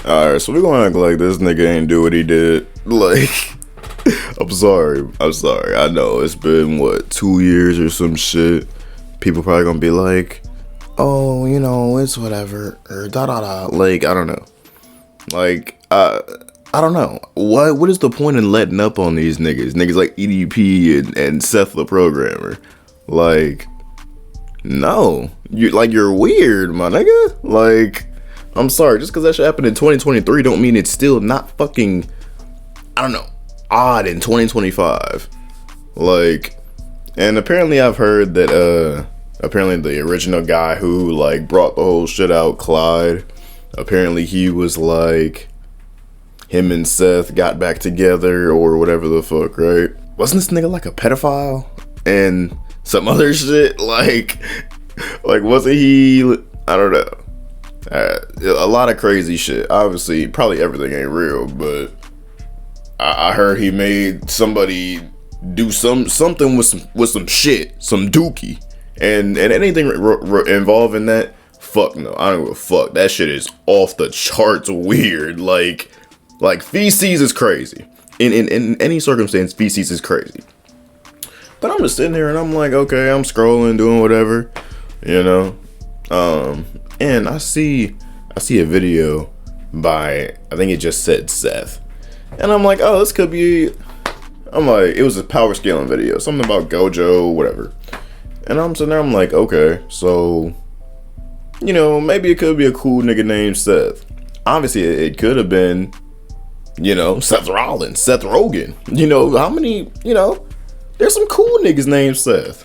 Alright, so we're gonna act like this nigga ain't do what he did. Like, I'm sorry. I know it's been, 2 years or some shit. People probably gonna be like, oh, it's whatever. Or da da da. Like, I don't know. Like, I don't know. What is the point in letting up on these niggas? Niggas like EDP and SethTheProgrammer. Like, no. You're weird, my nigga. Like, I'm sorry, just because that shit happened in 2023 don't mean it's still not fucking, I don't know, odd in 2025. Like, and apparently I've heard that, apparently the original guy who, like, brought the whole shit out, Clyde, apparently he was, like, him and Seth got back together or whatever the fuck, right? Wasn't this nigga, like, a pedophile? And some other shit? Like, wasn't he, I don't know. A lot of crazy shit. Obviously, probably everything ain't real, but I heard he made somebody do something with some shit, some dookie, and anything involving that. Fuck no, I don't give a fuck. That shit is off the charts weird. Like feces is crazy. In any circumstance, feces is crazy. But I'm just sitting there and I'm like, okay, I'm scrolling, doing whatever, and I see a video by, I think it just said Seth. And I'm like, oh, this could be, it was a power scaling video, something about gojo, whatever. And I'm sitting there, I'm like, okay, so, maybe it could be a cool nigga named Seth. Obviously, it could have been, Seth Rollins, Seth Rogen. How many, there's some cool niggas named Seth.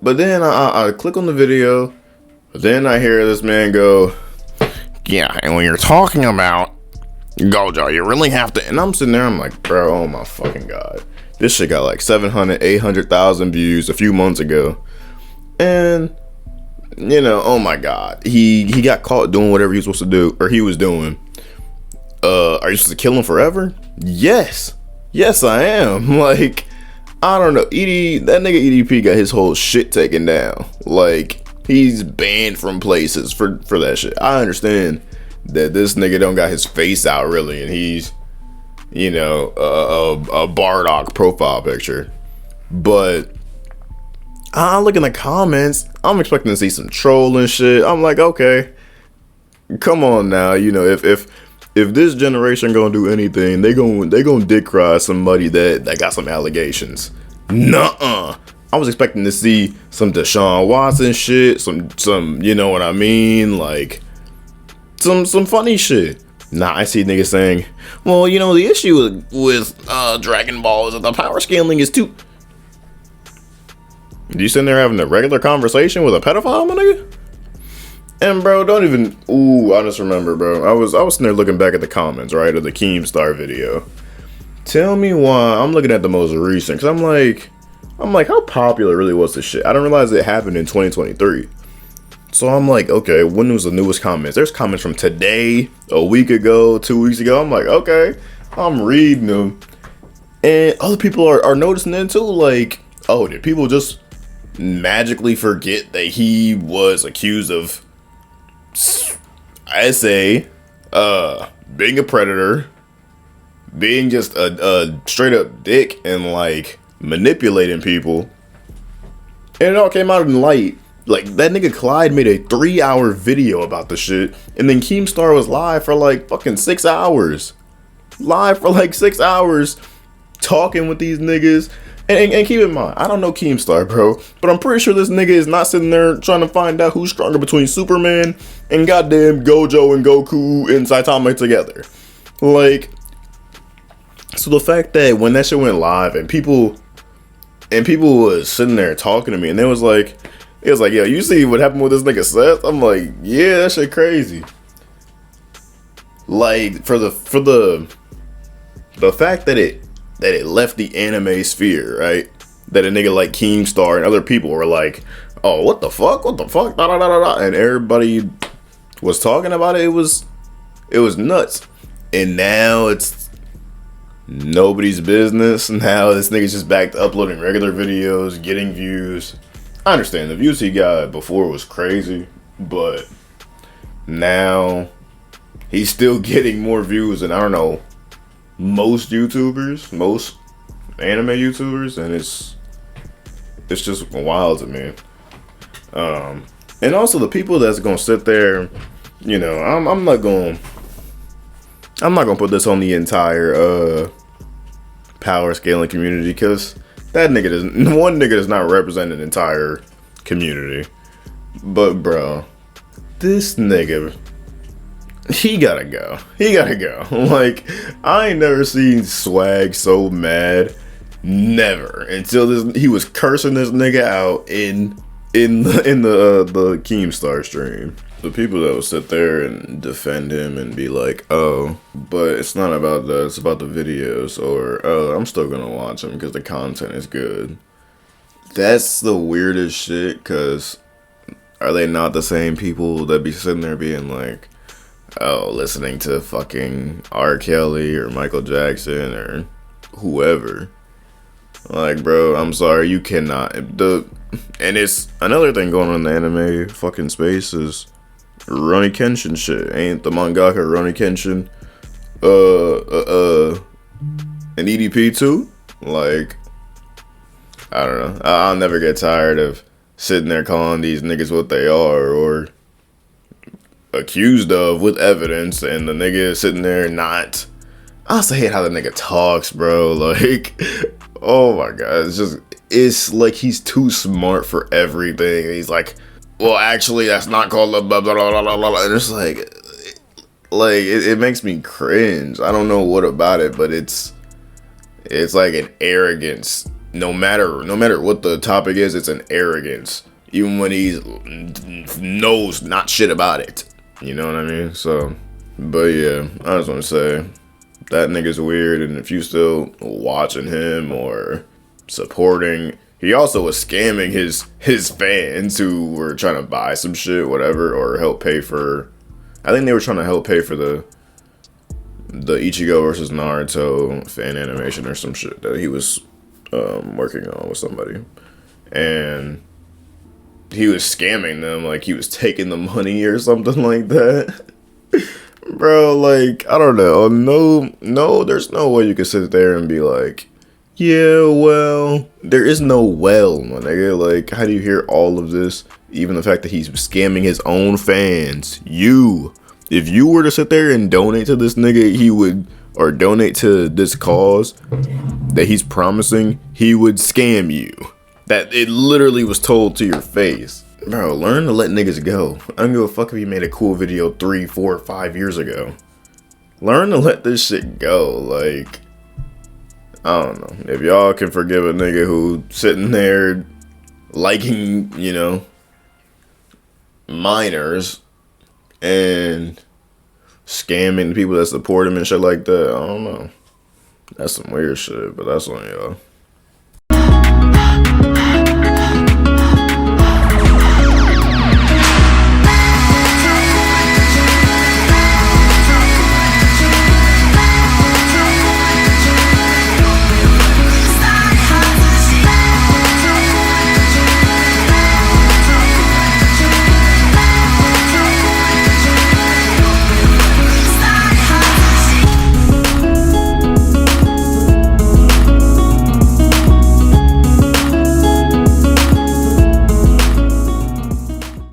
But then I click on the video. Then I hear this man go, yeah, and when you're talking about gojo, you really have to, and I'm sitting there, I'm like, bro, oh my fucking god. This shit got like 700, 800,000 views a few months ago. And, oh my god. He got caught doing whatever he was supposed to do, or he was doing. Are you supposed to kill him forever? Yes. Yes, I am. Like, I don't know. That nigga EDP got his whole shit taken down. Like, he's banned from places for that shit. I understand that this nigga don't got his face out really, and he's, a Bardock profile picture. But I look in the comments, I'm expecting to see some trolling shit. I'm like, okay, come on now. If this generation gonna do anything, they gonna dick cry somebody that got some allegations. Nuh-uh. I was expecting to see some Deshaun Watson shit, some you know what I mean, like some funny shit. Nah, I see niggas saying, well, the issue with Dragon Ball is that the power scaling is too. You sitting there having a regular conversation with a pedophile, my nigga? And bro, don't even. Ooh, I just remember, bro. I was sitting there looking back at the comments, right, of the Keemstar video. Tell me why. I'm looking at the most recent, cause I'm like, how popular really was this shit? I didn't realize it happened in 2023. So I'm like, okay, when was the newest comments? There's comments from today, a week ago, 2 weeks ago. I'm like, okay, I'm reading them. And other people are noticing it too. Like, oh, did people just magically forget that he was accused of, I say, being a predator, being just a straight up dick, and like manipulating people, and it all came out in light. Like, that nigga Clyde made a 3-hour video about the shit, and then Keemstar was live for like fucking 6 hours. Live for like 6 hours, talking with these niggas. And keep in mind, I don't know Keemstar, bro, but I'm pretty sure this nigga is not sitting there trying to find out who's stronger between Superman and goddamn Gojo and Goku and Saitama together. Like, so the fact that when that shit went live and people was sitting there talking to me, and it was like, yo, you see what happened with this nigga Seth? I'm like, yeah, that shit crazy. Like, for the fact that it left the anime sphere, right? That a nigga like Keemstar and other people were like, oh, what the fuck, da da da da da, and everybody was talking about it. It was nuts. And now it's nobody's business. Now this nigga's just back to uploading regular videos, getting views. I understand the views he got before was crazy, but now he's still getting more views than, I don't know, most YouTubers, most anime YouTubers, and it's just wild to me. And also the people that's gonna sit there, you know, I'm not gonna put this on the entire power scaling community, because one nigga does not represent an entire community. But bro, this nigga, he gotta go. Like, I ain't never seen Swag so mad. Never. Until he was cursing this nigga out in the Keemstar stream. The people that would sit there and defend him and be like, oh, but it's not about that, it's about the videos, or, oh, I'm still gonna watch them because the content is good. That's the weirdest shit, because are they not the same people that be sitting there being like, oh, listening to fucking R. Kelly or Michael Jackson or whoever? Like, bro, I'm sorry, you cannot. And it's another thing going on in the anime fucking space is Rurouni Kenshin shit. Ain't the mangaka Rurouni Kenshin an EDP too? Like, I don't know. I'll never get tired of sitting there calling these niggas what they are, or accused of with evidence, and the nigga sitting there not. I also hate how the nigga talks, bro. Like, oh my god, it's like he's too smart for everything. He's like, well, actually, that's not called a blah blah blah blah blah. And it's like it makes me cringe. I don't know what about it, but it's like an arrogance. No matter what the topic is, it's an arrogance. Even when he knows not shit about it. You know what I mean? So, but yeah, I just want to say that nigga's weird, and if you still watching him or supporting, he also was scamming his fans who were trying to buy some shit, whatever, or help pay for. I think they were trying to help pay for the Ichigo versus Naruto fan animation or some shit that he was working on with somebody, and he was scamming them, like he was taking the money or something like that. Bro, like, I don't know. No, there's no way you can sit there and be like, yeah, well, there is no well, my nigga. Like, how do you hear all of this? Even the fact that he's scamming his own fans. If you were to sit there and donate to this nigga, or donate to this cause that he's promising, he would scam you. That it literally was told to your face. Bro, learn to let niggas go. I don't give a fuck if you made a cool video 3, 4, 5 years ago. Learn to let this shit go. Like, I don't know. If y'all can forgive a nigga who sitting there liking, you know, minors and scamming people that support him and shit like that, I don't know. That's some weird shit, but that's on y'all.